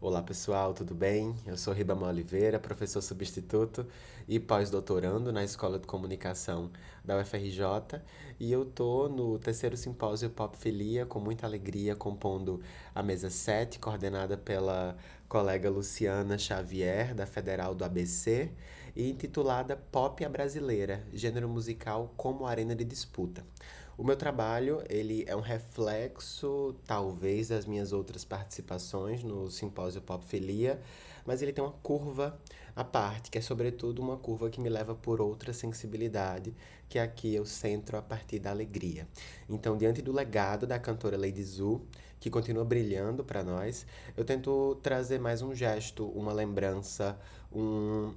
Olá pessoal, tudo bem? Eu sou Ribamar Oliveira, professor substituto e pós-doutorando na Escola de Comunicação da UFRJ e eu tô no terceiro simpósio Popfilia com muita alegria, compondo a mesa 7, coordenada pela colega Luciana Xavier, da Federal do ABC, e intitulada Pop a Brasileira, gênero musical como arena de disputa. O meu trabalho, ele é um reflexo, talvez, das minhas outras participações no simpósio Popfilia, mas ele tem uma curva à parte, que é sobretudo uma curva que me leva por outra sensibilidade, que aqui eu centro a partir da alegria. Então, diante do legado da cantora Lady Zu, que continua brilhando para nós, eu tento trazer mais um gesto, uma lembrança, um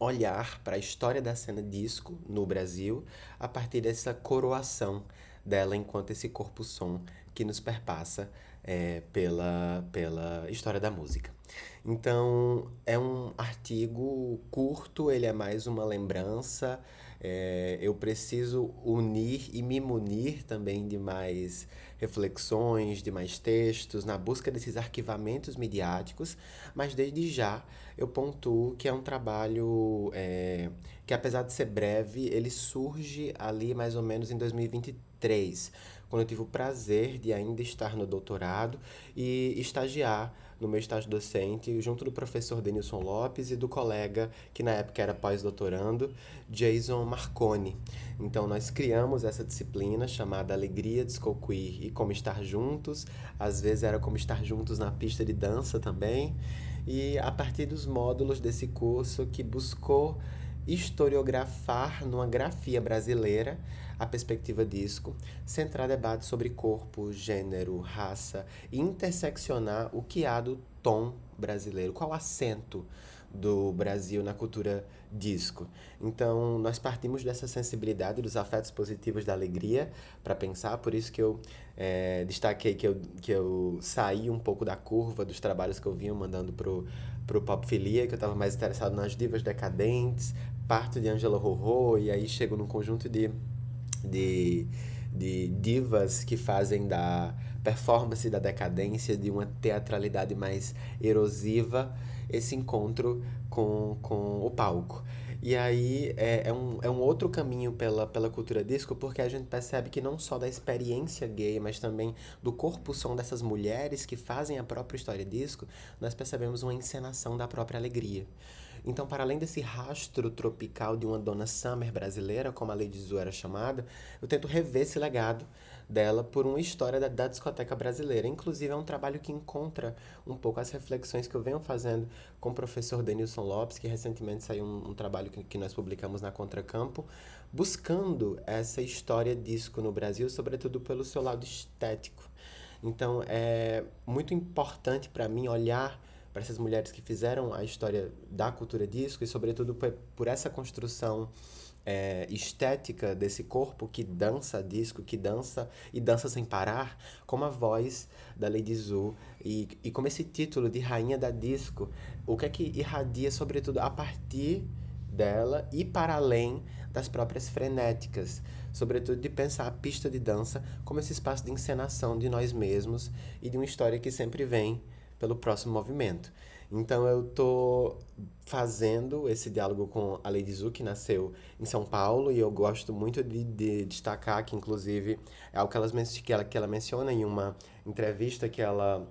olhar para a história da cena disco no Brasil a partir dessa coroação dela enquanto esse corpo-som que nos perpassa pela história da música. Então, é um artigo curto, ele é mais uma lembrança. Eu preciso unir e me munir também de mais reflexões, de mais textos, na busca desses arquivamentos midiáticos, mas desde já eu pontuo que é um trabalho que, apesar de ser breve, ele surge ali mais ou menos em 2023, quando eu tive o prazer de ainda estar no doutorado e estagiar no meu estágio docente, junto do professor Denilson Lopes e do colega, que na época era pós-doutorando, Jason Marconi. Então, nós criamos essa disciplina chamada Alegria Disco Queer e Como Estar Juntos. Às vezes era como estar juntos na pista de dança também. E a partir dos módulos desse curso que buscou historiografar numa grafia brasileira a perspectiva disco, centrar debate sobre corpo, gênero, raça e interseccionar o que há do tom brasileiro, qual o acento do Brasil na cultura disco. Então, nós partimos dessa sensibilidade, dos afetos positivos da alegria para pensar, por isso que eu destaquei que eu saí um pouco da curva dos trabalhos que eu vinha mandando pro Popfilia, que eu estava mais interessado nas divas decadentes, parto de Angela Rorô, e aí chego num conjunto de, de divas que fazem da performance da decadência, de uma teatralidade mais erosiva, esse encontro com o palco. E aí é um outro caminho pela cultura disco, porque a gente percebe que não só da experiência gay, mas também do corpo-som dessas mulheres que fazem a própria história disco, nós percebemos uma encenação da própria alegria. Então, para além desse rastro tropical de uma Donna Summer brasileira, como a Lady Zu era chamada, eu tento rever esse legado dela por uma história da discoteca brasileira. Inclusive, é um trabalho que encontra um pouco as reflexões que eu venho fazendo com o professor Denilson Lopes, que recentemente saiu um trabalho que nós publicamos na Contracampo, buscando essa história disco no Brasil, sobretudo pelo seu lado estético. Então, é muito importante para mim olhar para essas mulheres que fizeram a história da cultura disco e, sobretudo, por essa construção estética desse corpo que dança disco, que dança e dança sem parar, como a voz da Lady Zu e como esse título de Rainha da Disco, o que é que irradia, sobretudo, a partir dela e para além das próprias frenéticas, sobretudo de pensar a pista de dança como esse espaço de encenação de nós mesmos e de uma história que sempre vem pelo próximo movimento. Então eu tô fazendo esse diálogo com a Lady Zu, que nasceu em São Paulo, e eu gosto muito de destacar que, inclusive, é algo que ela menciona em uma entrevista que ela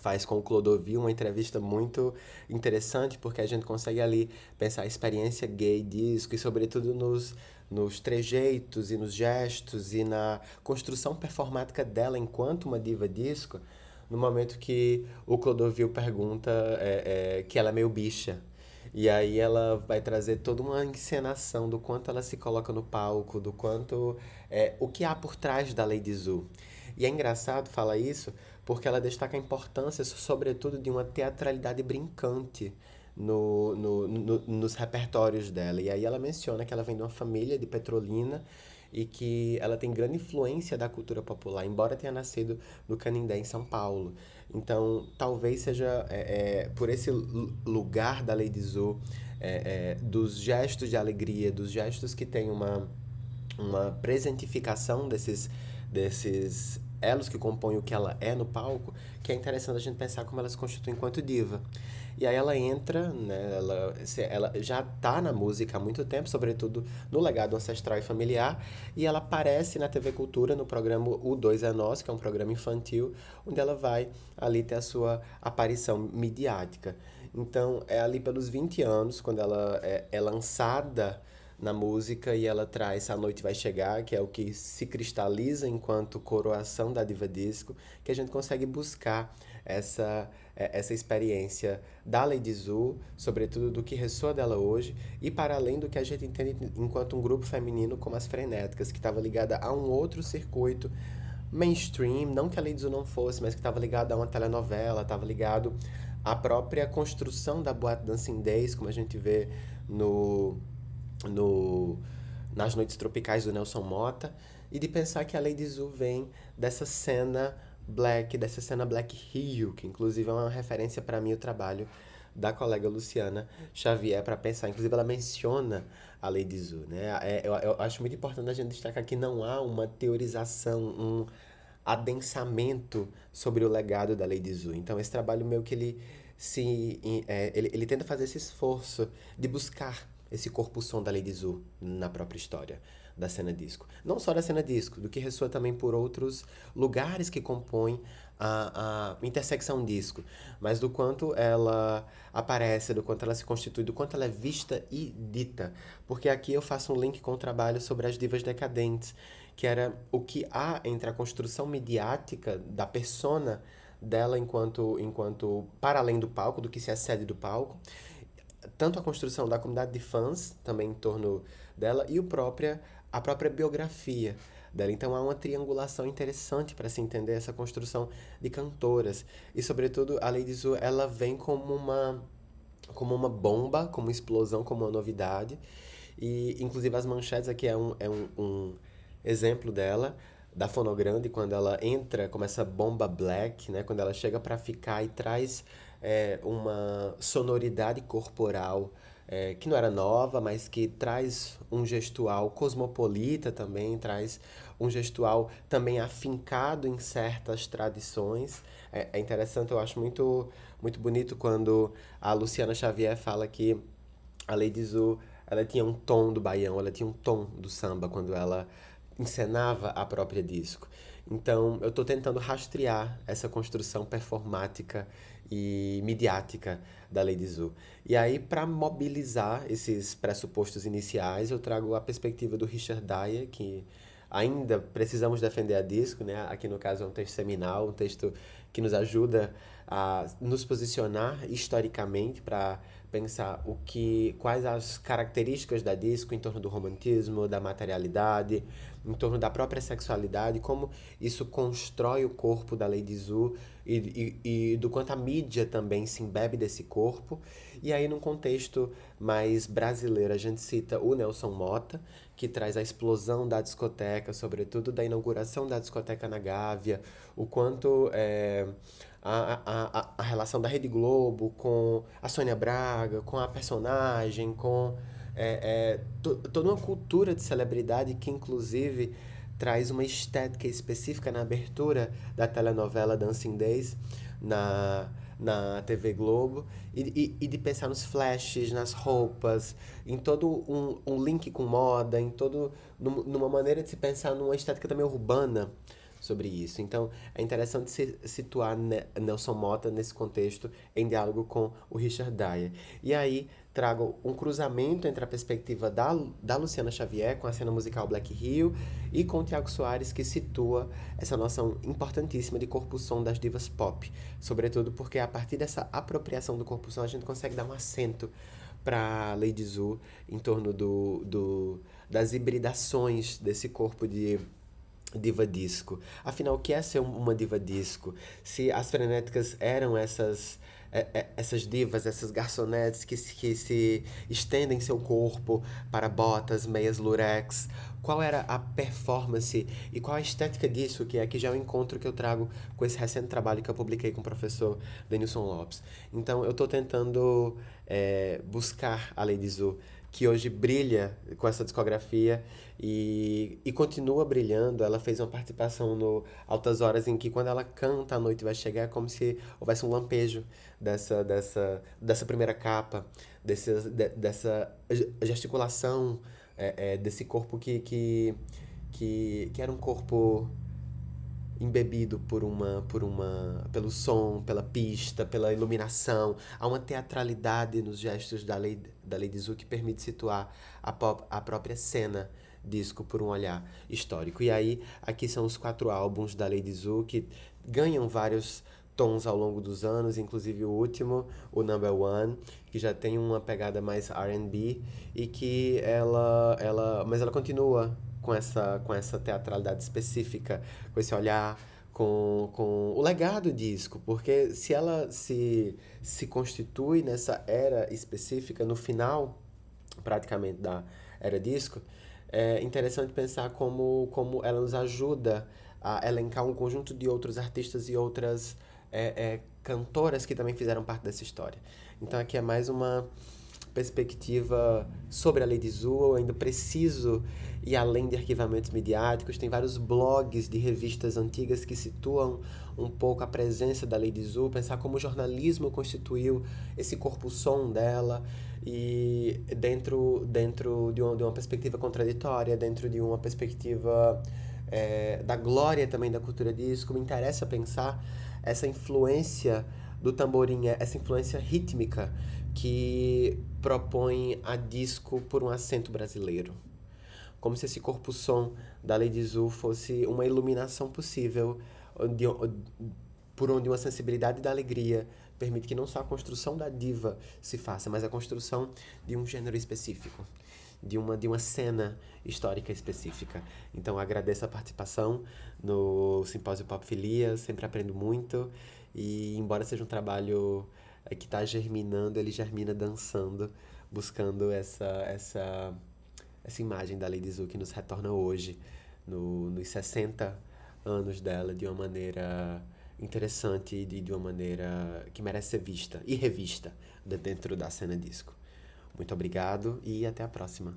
faz com o Clodovil, uma entrevista muito interessante, porque a gente consegue ali pensar a experiência gay disco e, sobretudo, nos trejeitos e nos gestos e na construção performática dela enquanto uma diva disco, no momento que o Clodovil pergunta que ela é meio bicha. E aí ela vai trazer toda uma encenação do quanto ela se coloca no palco, do quanto o que há por trás da Lady Zu. E é engraçado falar isso porque ela destaca a importância, sobretudo, de uma teatralidade brincante nos repertórios dela. E aí ela menciona que ela vem de uma família de Petrolina e que ela tem grande influência da cultura popular, embora tenha nascido no Canindé, em São Paulo. Então, talvez seja por esse lugar da Lady Zu, dos gestos de alegria, dos gestos que tem uma presentificação desses elos que compõem o que ela é no palco, que é interessante a gente pensar como ela se constitui enquanto diva. E aí ela entra, né, ela já tá na música há muito tempo, sobretudo no legado ancestral e familiar, e ela aparece na TV Cultura no programa O Dois é Nós, que é um programa infantil, onde ela vai ali ter a sua aparição midiática. Então, é ali pelos 20 anos, quando ela é lançada na música e ela traz A Noite Vai Chegar, que é o que se cristaliza enquanto coroação da diva disco, que a gente consegue buscar essa experiência da Lady Zu, sobretudo do que ressoa dela hoje, e para além do que a gente entende enquanto um grupo feminino como as Frenéticas, que estava ligada a um outro circuito mainstream, não que a Lady Zu não fosse, mas que estava ligado a uma telenovela, estava ligado à própria construção da Boate Dancing Days, como a gente vê no, no nas Noites Tropicais do Nelson Motta, e de pensar que a Lady Zu vem dessa cena Black Rio, que inclusive é uma referência para mim o trabalho da colega Luciana Xavier para pensar. Inclusive ela menciona a Lady Zu, né? Eu acho muito importante a gente destacar que não há uma teorização, um adensamento sobre o legado da Lady Zu. Então esse trabalho meu que ele tenta fazer esse esforço de buscar esse corpo-som da Lady Zu na própria história da cena disco. Não só da cena disco, do que ressoa também por outros lugares que compõem a intersecção disco, mas do quanto ela aparece, do quanto ela se constitui, do quanto ela é vista e dita. Porque aqui eu faço um link com o trabalho sobre as divas decadentes, que era o que há entre a construção midiática da persona dela enquanto para além do palco, do que se excede do palco, tanto a construção da comunidade de fãs também em torno dela e a própria biografia dela. Então há uma triangulação interessante para se entender essa construção de cantoras. E sobretudo a Lady Zu, ela vem como uma bomba, como uma explosão, como uma novidade. E inclusive as manchetes aqui um exemplo dela, da Fonogrande, quando ela entra como essa bomba black, né? Quando ela chega para ficar e traz uma sonoridade corporal que não era nova, mas que traz um gestual cosmopolita também, traz um gestual também afincado em certas tradições. É interessante, eu acho muito bonito quando a Luciana Xavier fala que a Lady Zu, ela tinha um tom do baião, ela tinha um tom do samba quando ela encenava a própria disco. Então, eu estou tentando rastrear essa construção performática e midiática da Lady Zu. E aí, para mobilizar esses pressupostos iniciais, eu trago a perspectiva do Richard Dyer, que ainda precisamos defender a disco, né? Aqui no caso é um texto seminal, um texto que nos ajuda a nos posicionar historicamente para pensar quais as características da disco em torno do romantismo, da materialidade, em torno da própria sexualidade, como isso constrói o corpo da Lady Zu e do quanto a mídia também se embebe desse corpo. E aí, num contexto mais brasileiro, a gente cita o Nelson Motta, que traz a explosão da discoteca, sobretudo da inauguração da discoteca na Gávea, o quanto a relação da Rede Globo com a Sônia Braga, com a personagem, com toda uma cultura de celebridade que, inclusive, traz uma estética específica na abertura da telenovela Dancing Days na TV Globo e de pensar nos flashes, nas roupas, em todo um link com moda, numa maneira de se pensar numa estética também urbana sobre isso. Então, é interessante se situar Nelson Motta nesse contexto em diálogo com o Richard Dyer. E aí trago um cruzamento entre a perspectiva da Luciana Xavier com a cena musical Black Rio e com o Tiago Soares, que situa essa noção importantíssima de corpo-som das divas pop. Sobretudo porque a partir dessa apropriação do corpo-som a gente consegue dar um acento para Lady Zu em torno das hibridações desse corpo de diva disco. Afinal, o que é ser uma diva disco? Se as frenéticas eram essas divas, essas garçonetes que se estendem seu corpo para botas, meias lurex, qual era a performance e qual a estética disso, que aqui já é o encontro que eu trago com esse recente trabalho que eu publiquei com o professor Denilson Lopes. Então, eu estou tentando buscar a Lady Zu que hoje brilha com essa discografia e continua brilhando. Ela fez uma participação no Altas Horas em que, quando ela canta A Noite Vai Chegar, é como se houvesse um lampejo dessa primeira capa, dessa gesticulação, desse corpo que era um corpo embebido pelo som, pela pista, pela iluminação. Há uma teatralidade nos gestos da Lady Zu que permite situar a própria cena disco por um olhar histórico. E aí, aqui são os 4 álbuns da Lady Zu que ganham vários tons ao longo dos anos, inclusive o último, o Number One, que já tem uma pegada mais R&B e que mas ela continua com essa teatralidade específica, com esse olhar, com o legado disco, porque se ela se constitui nessa era específica, no final, praticamente, da era disco, é interessante pensar como ela nos ajuda a elencar um conjunto de outros artistas e outras cantoras que também fizeram parte dessa história. Então aqui é mais uma perspectiva sobre a Lady Zu. Eu ainda preciso ir além de arquivamentos midiáticos. Tem vários blogs de revistas antigas que situam um pouco a presença da Lady Zu, pensar como o jornalismo constituiu esse corpo-som dela, e dentro de uma perspectiva contraditória, dentro de uma perspectiva da glória também da cultura disco. Me interessa pensar essa influência do tamborim, essa influência rítmica que propõe a disco por um acento brasileiro. Como se esse corpo-som da Lady Zu fosse uma iluminação possível, onde, por onde uma sensibilidade da alegria permite que não só a construção da diva se faça, mas a construção de um gênero específico, de uma cena histórica específica. Então agradeço a participação no Simpósio Popfilia, sempre aprendo muito, e embora seja um trabalho que está germinando, ele germina dançando, buscando essa imagem da Lady Zu que nos retorna hoje, nos 60 anos dela, de uma maneira interessante e de uma maneira que merece ser vista e revista dentro da cena disco. Muito obrigado e até a próxima.